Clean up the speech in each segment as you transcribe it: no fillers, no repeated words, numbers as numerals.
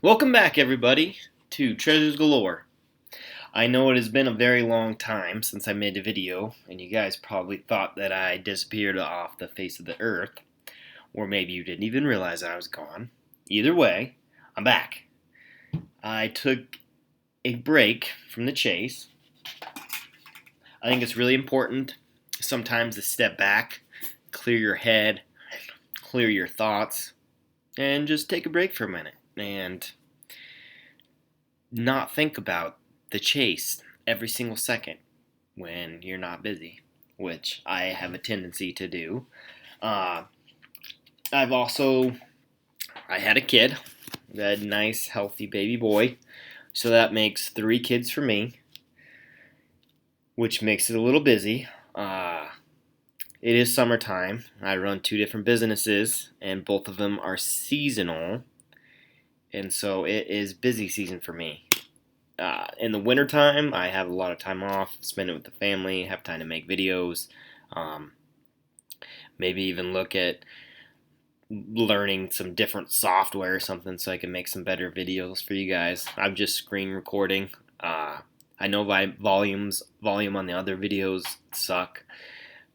Welcome back, everybody, to Treasures Galore. I know it has been a very long time since I made a video, and you guys probably thought that I disappeared off the face of the earth, or maybe you didn't even realize I was gone. Either way, I'm back. I took a break from the chase. I think it's really important sometimes to step back, clear your head, clear your thoughts, and just take a break for a minute and not think about the chase every single second when you're not busy, which I have a tendency to do. Uh, I've also I had a kid, a nice healthy baby boy, so that makes 3 kids for me, which makes it a little busy. It is summertime. I run 2 different businesses, and both of them are seasonal, and so it is busy season for me. In the wintertime, I have a lot of time off, spend it with the family, have time to make videos, um, maybe even look at learning some different software or something so I can make some better videos for you guys. I'm just screen recording. I know my volume on the other videos suck.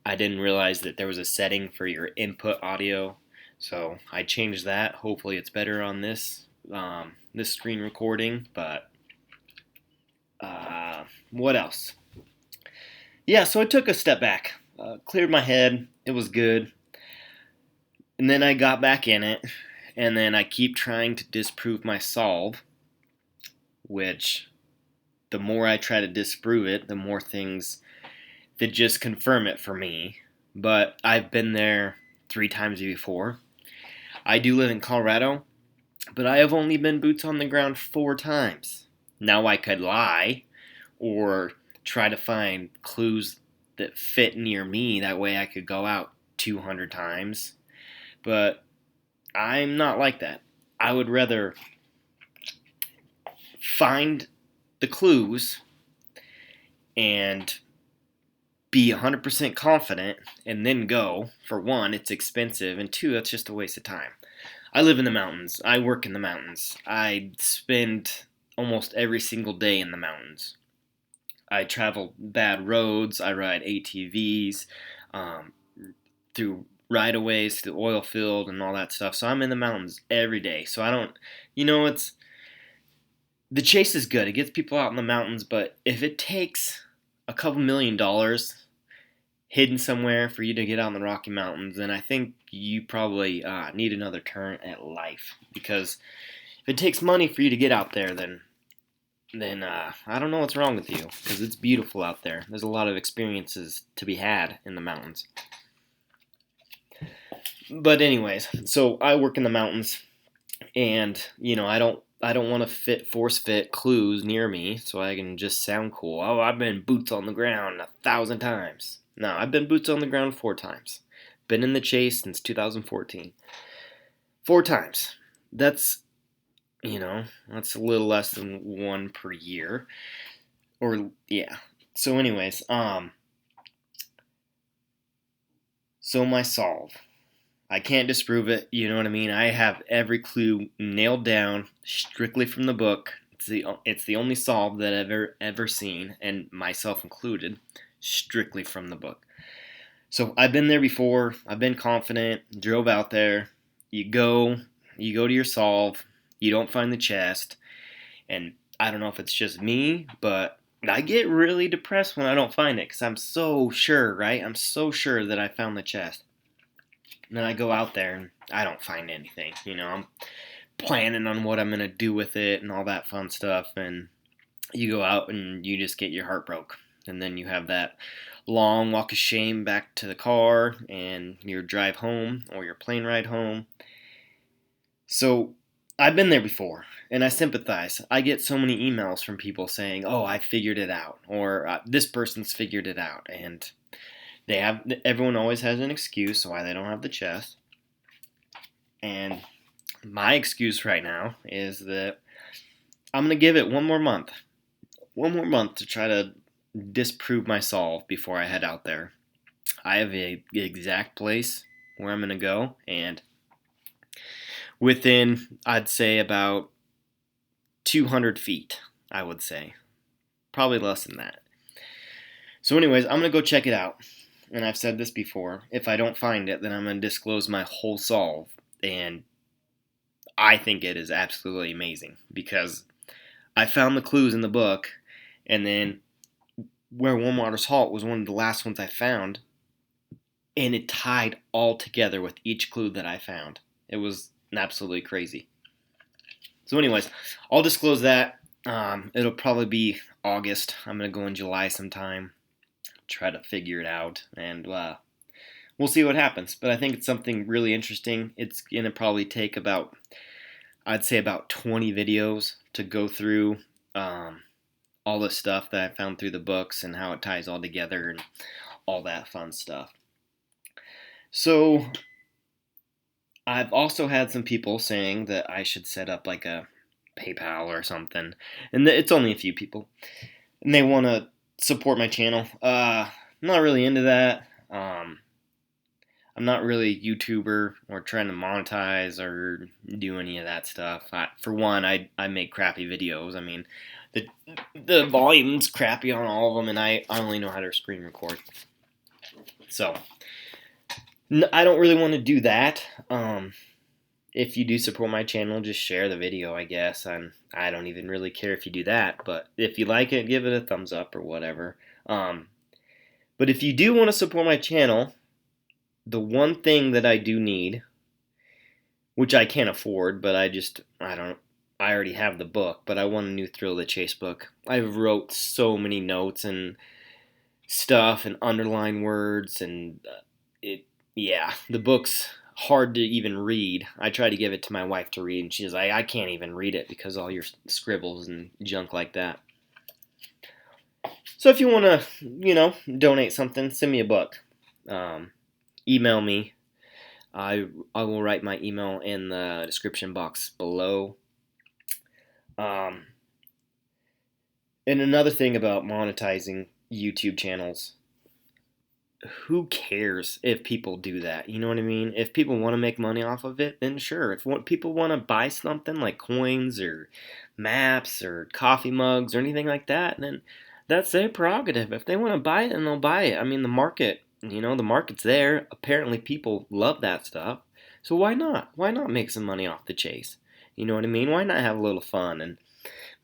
I didn't realize that there was a setting for your input audio, so I changed that. Hopefully, it's better on this screen recording. But what else? Yeah, so I took a step back, cleared my head. It was good. And then I got back in it, and then I keep trying to disprove my solve, which the more I try to disprove it, the more things that just confirm it for me. But I've been there 3 times before. I do live in Colorado, but I have only been boots on the ground 4 times. Now I could lie or try to find clues that fit near me. That way I could go out 200 times. But I'm not like that. I would rather find the clues and be 100% confident and then go. For one, it's expensive, and two, that's just a waste of time. I live in the mountains. I work in the mountains. I spend almost every single day in the mountains. I travel bad roads. I ride ATVs um, through right-of-ways to the oil field and all that stuff. So I'm in the mountains every day. So I don't, it's the chase is good. It gets people out in the mountains, but if it takes a couple $1,000,000 hidden somewhere for you to get out in the Rocky Mountains, then I think you probably need another turn at life. Because if it takes money for you to get out there, then I don't know what's wrong with you. Because it's beautiful out there. There's a lot of experiences to be had in the mountains. But anyways, so I work in the mountains, and I don't want to force fit clues near me so I can just sound cool. Oh, I've been boots on the ground 1,000 times. No, I've been boots on the ground 4 times. Been in the chase since 2014. 4 times. That's that's a little less than one per year. Or yeah. So anyways, so my solve. I can't disprove it. You know what I mean? I have every clue nailed down strictly from the book. It's the only solve that I've ever seen, and myself included, strictly from the book. So I've been there before. I've been confident. Drove out there. You go to your solve. You don't find the chest, and I don't know if it's just me, but I get really depressed when I don't find it because I'm so sure, right? I'm so sure that I found the chest. And then I go out there and I don't find anything. I'm planning on what I'm going to do with it and all that fun stuff. And you go out and you just get your heart broke. And then you have that long walk of shame back to the car and your drive home or your plane ride home. So I've been there before and I sympathize. I get so many emails from people saying, "Oh, I figured it out," or "This person's figured it out." And everyone always has an excuse why they don't have the chest. And my excuse right now is that I'm going to give it one more month. One more month to try to disprove my solve before I head out there. I have a exact place where I'm going to go, and within, I'd say, about 200 feet, I would say. Probably less than that. So anyways, I'm going to go check it out. And I've said this before. If I don't find it, then I'm going to disclose my whole solve. And I think it is absolutely amazing because I found the clues in the book, and then where Warm Waters Halt was one of the last ones I found, and it tied all together with each clue that I found. It was absolutely crazy. So anyways, I'll disclose that. It'll probably be August. I'm going to go in July sometime, try to figure it out, and we'll see what happens. But I think it's something really interesting. It's going to probably take about, I'd say about 20 videos to go through all the stuff that I found through the books and how it ties all together and all that fun stuff. So I've also had some people saying that I should set up like a PayPal or something, and it's only a few people, and they want to support my channel. I'm not really into that. I'm not really a YouTuber or trying to monetize or do any of that stuff. For one, I make crappy videos. I mean, the volume's crappy on all of them, and I only know how to screen record. So I don't really want to do that. If you do support my channel, just share the video, I guess. I don't even really care if you do that, but if you like it, give it a thumbs up or whatever. But if you do want to support my channel, the one thing that I do need, which I can't afford, but I already have the book, but I want a new Thrill of the Chase book. I wrote so many notes and stuff and underline words, and the book's hard to even read. I tried to give it to my wife to read, and she's like, I can't even read it because of all your scribbles and junk like that. So if you want to, donate something, send me a book. Email me. I will write my email in the description box below. And another thing about monetizing YouTube channels, who cares if people do that? You know what I mean? If people want to make money off of it, then sure. If people want to buy something like coins or maps or coffee mugs or anything like that, then that's their prerogative. If they want to buy it, then they'll buy it. I mean, the market's there. Apparently people love that stuff. So why not? Why not make some money off the chase? You know what I mean? Why not have a little fun and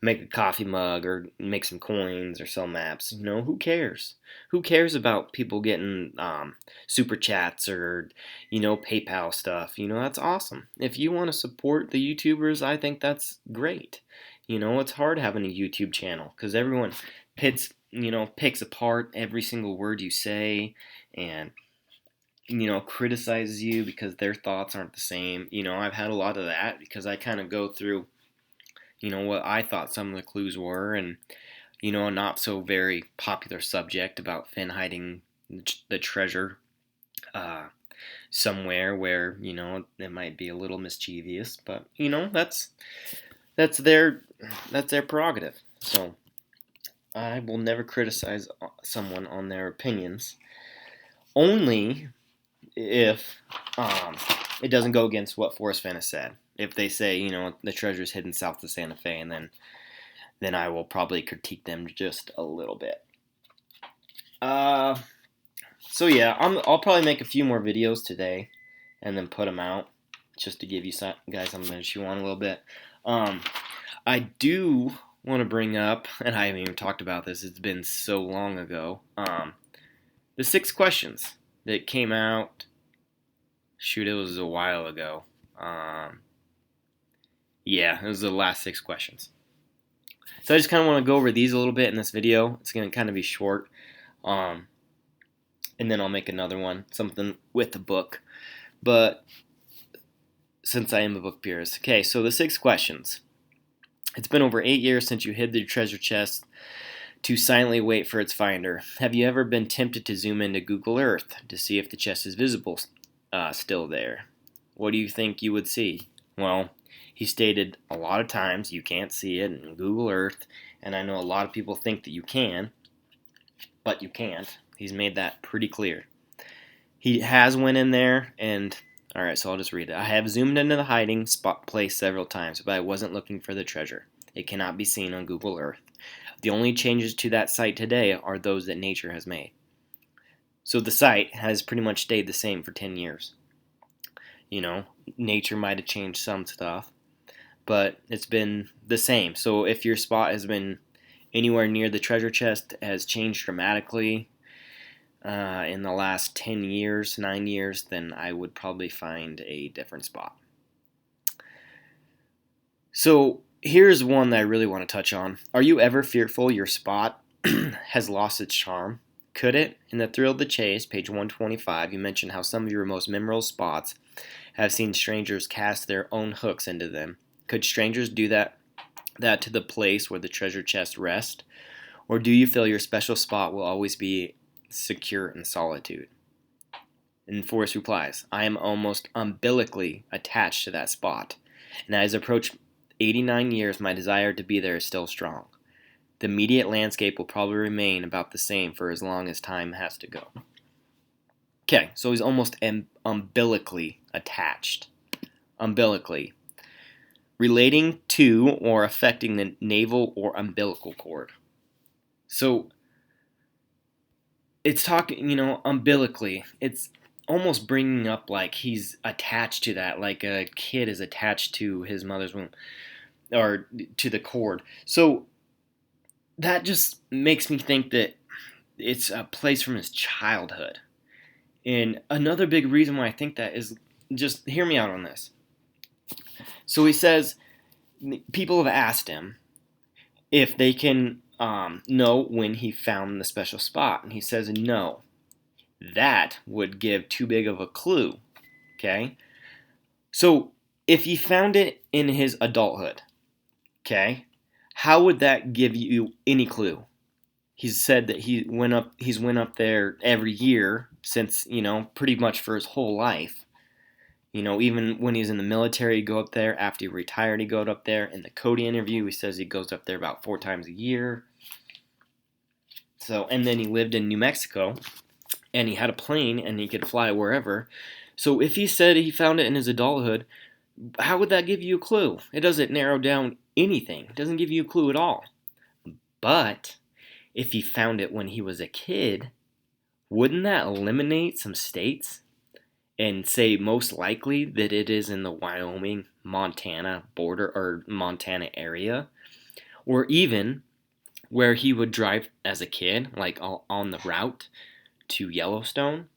make a coffee mug or make some coins or sell maps? Who cares? Who cares about people getting super chats or, PayPal stuff? That's awesome. If you want to support the YouTubers, I think that's great. It's hard having a YouTube channel because everyone picks apart every single word you say and, criticizes you because their thoughts aren't the same. I've had a lot of that because I kind of go through, what I thought some of the clues were, and, a not so very popular subject about Finn hiding the treasure somewhere where, it might be a little mischievous, but, that's their prerogative. So I will never criticize someone on their opinions, only if it doesn't go against what Forrest Fenn has said. If they say, the treasure is hidden south of Santa Fe, and then I will probably critique them just a little bit. So yeah, I'll probably make a few more videos today, and then put them out, just to give you guys something to chew on a little bit. I do want to bring up, and I haven't even talked about this, it's been so long ago, the 6 questions that came out, it was a while ago. It was the last 6 questions. So I just kind of want to go over these a little bit in this video. It's going to kind of be short. And then I'll make another one, something with the book. But since I am a book purist. Okay, so the 6 questions. It's been over 8 years since you hid the treasure chest to silently wait for its finder. Have you ever been tempted to zoom into Google Earth to see if the chest is visible still there? What do you think you would see? Well, he stated a lot of times you can't see it in Google Earth, and I know a lot of people think that you can, but you can't. He's made that pretty clear. He has went in there, and alright, so I'll just read it. I have zoomed into the hiding spot place several times, but I wasn't looking for the treasure. It cannot be seen on Google Earth. The only changes to that site today are those that nature has made. So the site has pretty much stayed the same for 10 years. Nature might have changed some stuff, but it's been the same. So if your spot has been anywhere near the treasure chest, has changed dramatically in the last 10 years, 9 years, then I would probably find a different spot. So here's one that I really want to touch on. Are you ever fearful your spot has lost its charm? Could it? In The Thrill of the Chase, page 125, you mention how some of your most memorable spots have seen strangers cast their own hooks into them. Could strangers do that to the place where the treasure chest rests? Or do you feel your special spot will always be secure in solitude? And Forrest replies, I am almost umbilically attached to that spot, and as I approach 89 years, my desire to be there is still strong. The immediate landscape will probably remain about the same for as long as time has to go. Okay, so he's almost umbilically attached. Umbilically. Relating to or affecting the navel or umbilical cord. So, it's talking, umbilically. It's almost bringing up like he's attached to that, like a kid is attached to his mother's womb, or to the cord. So, that just makes me think that it's a place from his childhood. And another big reason why I think that is, just hear me out on this. So he says, people have asked him if they can know when he found the special spot. And he says no. That would give too big of a clue. Okay? So if he found it in his adulthood, okay, how would that give you any clue? He's said that he's went up there every year since, pretty much for his whole life. Even when he's in the military, he'd go up there. After he retired, he'd go up there. In the Cody interview, he says he goes up there about 4 times a year. So, and then he lived in New Mexico, and he had a plane, and he could fly wherever. So if he said he found it in his adulthood, how would that give you a clue? It doesn't narrow down anything. It doesn't give you a clue at all. But if he found it when he was a kid, wouldn't that eliminate some states and say most likely that it is in the Wyoming, Montana border or Montana area? Or even where he would drive as a kid, like on the route to Yellowstone?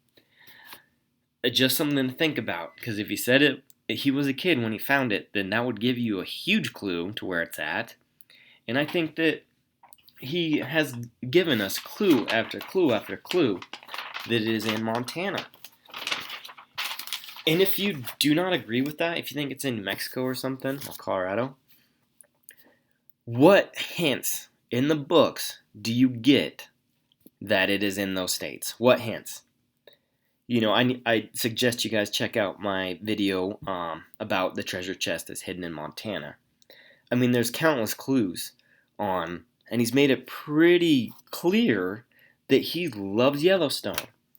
Just something to think about, because if he said it, he was a kid when he found it, then that would give you a huge clue to where it's at. And I think that he has given us clue after clue after clue that it is in Montana. And if you do not agree with that, if you think it's in New Mexico or something, or Colorado, what hints in the books do you get that it is in those states? What hints? I suggest you guys check out my video about the treasure chest that's hidden in Montana. I mean, there's countless clues and he's made it pretty clear that he loves Yellowstone.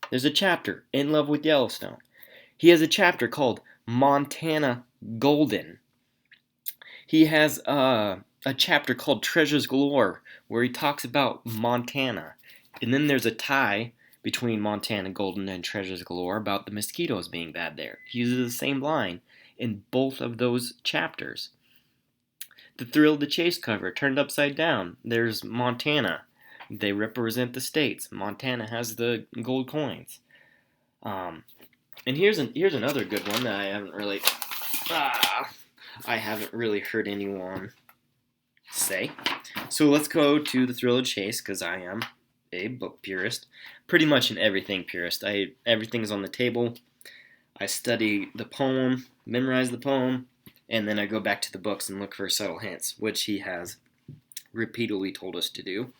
There's a chapter, In Love with Yellowstone. He has a chapter called Montana Golden. He has a chapter called Treasures Galore, where he talks about Montana. And then there's a tie between Montana Golden and Treasures Galore about the mosquitoes being bad there. He uses the same line in both of those chapters. The Thrill of the Chase cover, turned upside down. There's Montana. They represent the states. Montana has the gold coins. And here's another good one that I haven't really heard anyone say. So let's go to The Thrill of the Chase, because I am a book purist. Pretty much an everything purist. Everything's on the table. I study the poem, memorize the poem, and then I go back to the books and look for subtle hints, which he has repeatedly told us to do.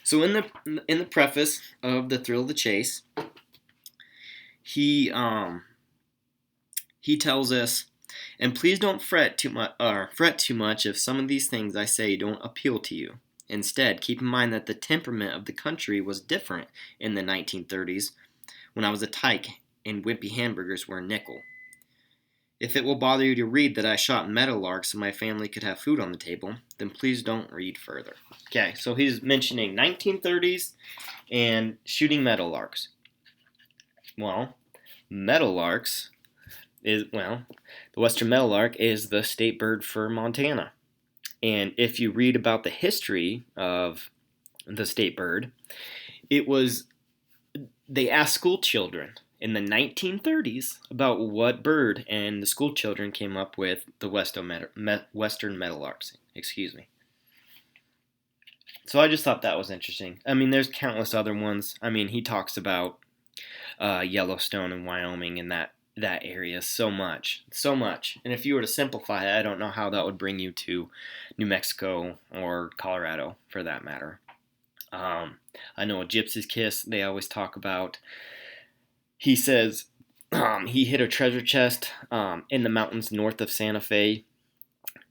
So in the preface of The Thrill of the Chase, he tells us, and please don't fret too much if some of these things I say don't appeal to you. Instead, keep in mind that the temperament of the country was different in the 1930s, when I was a tyke and wimpy hamburgers were a nickel. If it will bother you to read that I shot meadowlarks so my family could have food on the table, then please don't read further. Okay, so he's mentioning 1930s and shooting meadowlarks. Well, meadowlarks the western meadowlark is the state bird for Montana. And if you read about the history of the state bird, they asked school children in the 1930s about what bird, and the school children came up with the western meadowlarks. Excuse me. So I just thought that was interesting. I mean, there's countless other ones. I mean, he talks about Yellowstone and Wyoming and that area so much. And if you were to simplify it, I don't know how that would bring you to New Mexico or Colorado, for that matter. I know a Gypsy's Kiss, they always talk about. He says he hit a treasure chest in the mountains north of Santa Fe.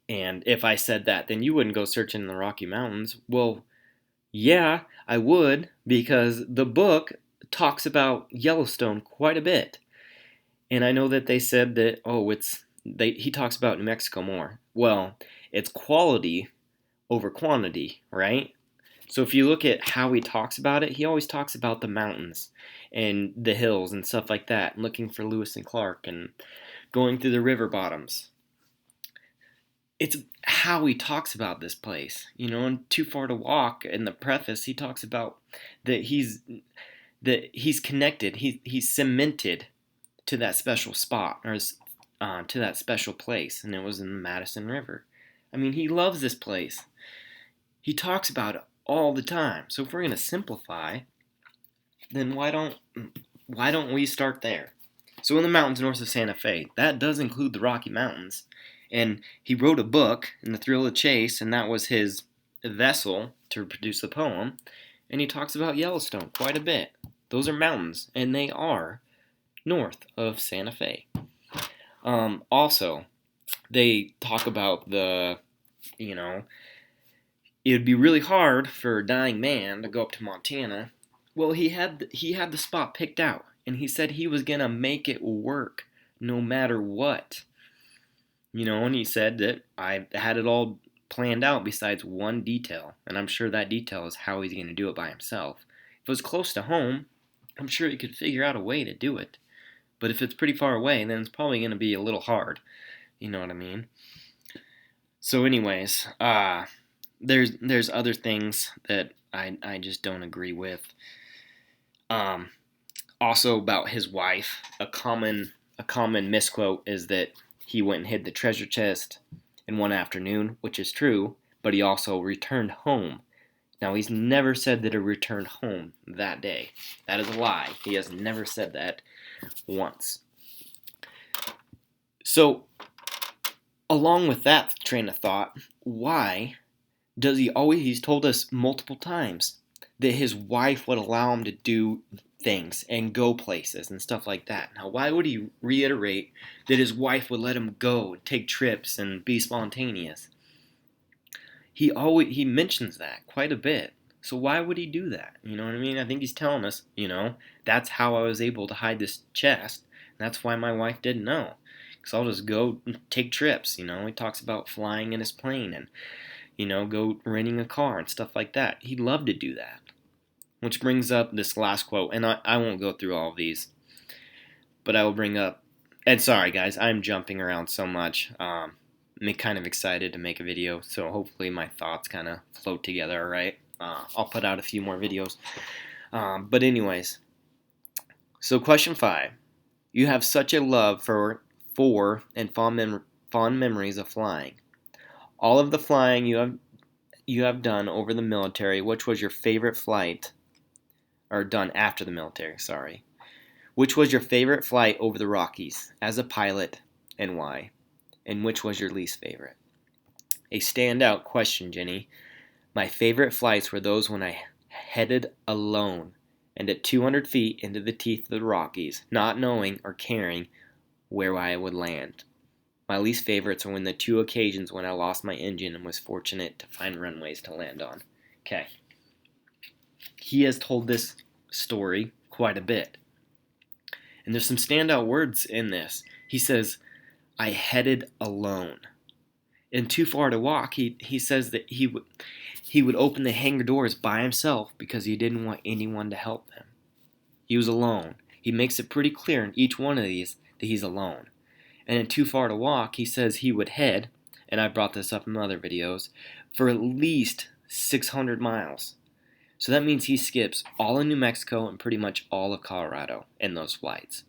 And if I said that, then you wouldn't go searching in the Rocky Mountains. Well, yeah, I would, because the book talks about Yellowstone quite a bit. And I know that they said that, he talks about New Mexico more. Well, it's quality over quantity, right? So if you look at how he talks about it, he always talks about the mountains and the hills and stuff like that, and looking for Lewis and Clark and going through the river bottoms. It's how he talks about this place, and Too Far to Walk, in the preface, he talks about that he's connected, he's cemented to that special spot, or to that special place, and it was in the Madison River. I mean, he loves this place. He talks about it all the time. So if we're going to simplify, then why don't we start there? So in the mountains north of Santa Fe, that does include the Rocky Mountains. And he wrote a book, In the Thrill of the Chase, and that was his vessel to produce the poem. And he talks about Yellowstone quite a bit. Those are mountains, and they are north of Santa Fe. Also, they talk about it would be really hard for a dying man to go up to Montana. Well, he had the spot picked out, and he said he was gonna make it work no matter what. And he said that I had it all planned out besides one detail, and I'm sure that detail is how he's gonna do it by himself. If it was close to home, I'm sure he could figure out a way to do it. But if it's pretty far away, then it's probably going to be a little hard. You know what I mean? So anyways, there's other things that I just don't agree with. Also about his wife, a common misquote is that he went and hid the treasure chest in one afternoon, which is true, but he also returned home. Now, he's never said that he returned home that day. That is a lie. He has never said that once. So, along with that train of thought, why does he's told us multiple times that his wife would allow him to do things and go places and stuff like that. Now, why would he reiterate that his wife would let him go, take trips, and be spontaneous? He mentions that quite a bit. So why would he do that? You know what I mean? I think he's telling us, that's how I was able to hide this chest. And that's why my wife didn't know. Because I'll just go take trips, He talks about flying in his plane and, go renting a car and stuff like that. He'd love to do that. Which brings up this last quote. And I won't go through all of these. But I will bring up, and sorry guys, I'm jumping around so much. I'm kind of excited to make a video, so hopefully my thoughts kind of float together, alright? I'll put out a few more videos. But anyways, so question 5. You have such a love for and fond memories of flying. All of the flying you have done over the military, which was your favorite flight, or done after the military, sorry. Which was your favorite flight over the Rockies as a pilot, and why? And which was your least favorite? A standout question, Jenny. My favorite flights were those when I headed alone and at 200 feet into the teeth of the Rockies, not knowing or caring where I would land. My least favorites are when the 2 occasions when I lost my engine and was fortunate to find runways to land on. Okay. He has told this story quite a bit. And there's some standout words in this. He says, I headed alone. And Too Far to Walk, he says that he would open the hangar doors by himself because he didn't want anyone to help him. He was alone. He makes it pretty clear in each one of these that he's alone. And in Too Far to Walk, he says he would head, and I brought this up in other videos, for at least 600 miles. So that means he skips all of New Mexico and pretty much all of Colorado in those flights.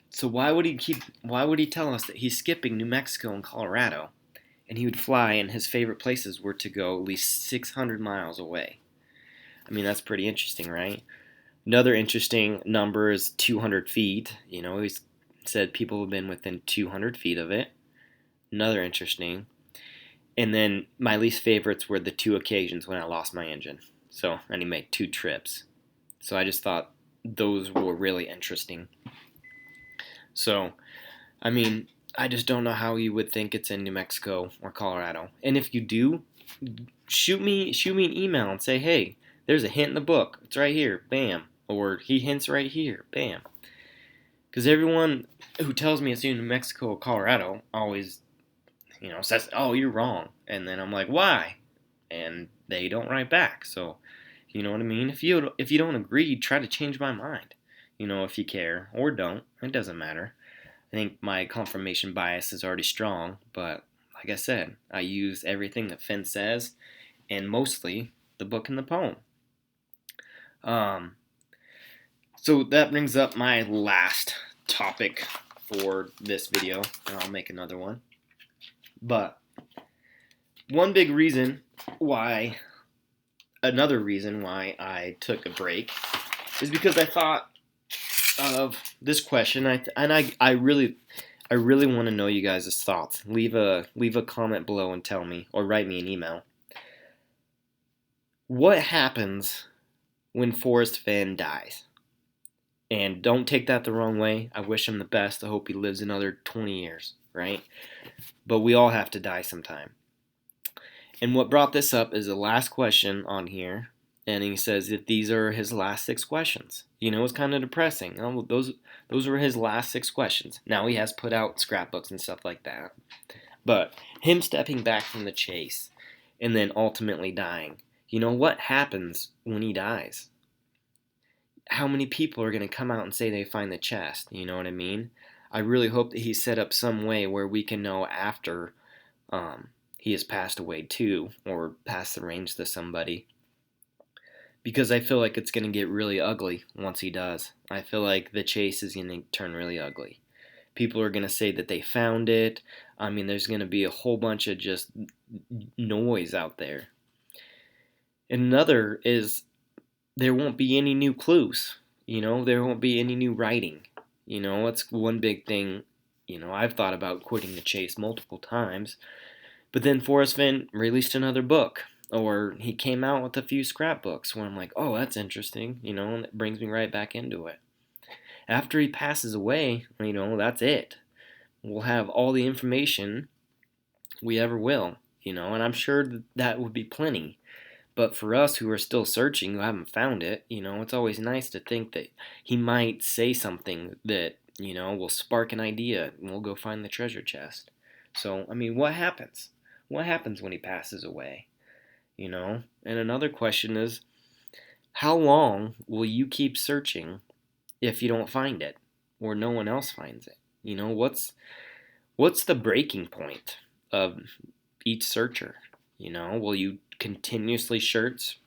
So why would he tell us that he's skipping New Mexico and Colorado, and he would fly and his favorite places were to go at least 600 miles away? I mean, that's pretty interesting, right? Another interesting number is 200 feet. You know, he's said people have been within 200 feet of it. Another interesting. And then my least favorites were the 2 occasions when I lost my engine. So, and he made 2 trips. So I just thought those were really interesting. So, I mean, I just don't know how you would think it's in New Mexico or Colorado. And if you do, shoot me an email and say, hey, there's a hint in the book. It's right here. Bam. Or he hints right here. Bam. Because everyone who tells me it's in New Mexico or Colorado always, says, oh, you're wrong. And then I'm like, why? And they don't write back. So, you know what I mean? If you don't agree, try to change my mind. If you care, or don't, it doesn't matter. I think my confirmation bias is already strong, but like I said, I use everything that Finn says, and mostly the book and the poem. So that brings up my last topic for this video, and I'll make another one. But another reason why I took a break is because I thought of this question, I really want to know you guys' thoughts. Leave a comment below and tell me, or write me an email. What happens when Forrest Fenn dies? And don't take that the wrong way. I wish him the best. I hope he lives another 20 years, right? But we all have to die sometime. And what brought this up is the last question on here. And he says that these are his last 6 questions. It's kind of depressing. Those were his last 6 questions. Now he has put out scrapbooks and stuff like that. But him stepping back from the chase and then ultimately dying. What happens when he dies? How many people are going to come out and say they find the chest? You know what I mean? I really hope that he set up some way where we can know after he has passed away too, or passed the reins to somebody. Because I feel like it's going to get really ugly once he does. I feel like the chase is going to turn really ugly. People are going to say that they found it. I mean, there's going to be a whole bunch of just noise out there. And another is there won't be any new clues. There won't be any new writing. It's one big thing. I've thought about quitting the chase multiple times. But then Forrest Fenn released another book. Or he came out with a few scrapbooks where I'm like, oh, that's interesting, and it brings me right back into it. After he passes away, that's it. We'll have all the information we ever will, and I'm sure that would be plenty. But for us who are still searching, who haven't found it, it's always nice to think that he might say something that, will spark an idea and we'll go find the treasure chest. So, I mean, what happens? What happens when he passes away? And another question is, how long will you keep searching if you don't find it or no one else finds it? What's the breaking point of each searcher? Will you continuously search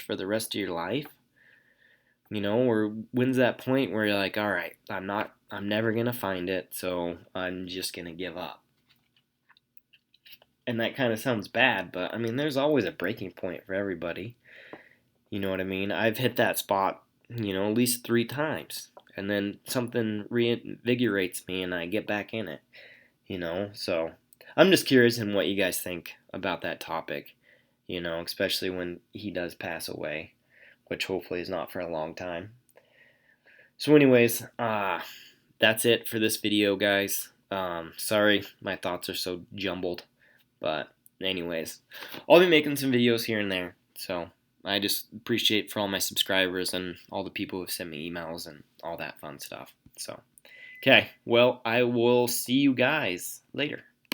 for the rest of your life? Or when's that point where you're like, all right, I'm never going to find it, so I'm just going to give up? And that kind of sounds bad, but I mean, there's always a breaking point for everybody. You know what I mean? I've hit that spot, at least 3 times. And then something reinvigorates me and I get back in it, So I'm just curious in what you guys think about that topic, especially when he does pass away, which hopefully is not for a long time. So anyways, that's it for this video, guys. Sorry, my thoughts are so jumbled. But anyways, I'll be making some videos here and there. So I just appreciate for all my subscribers and all the people who have sent me emails and all that fun stuff. So Okay, well, I will see you guys later.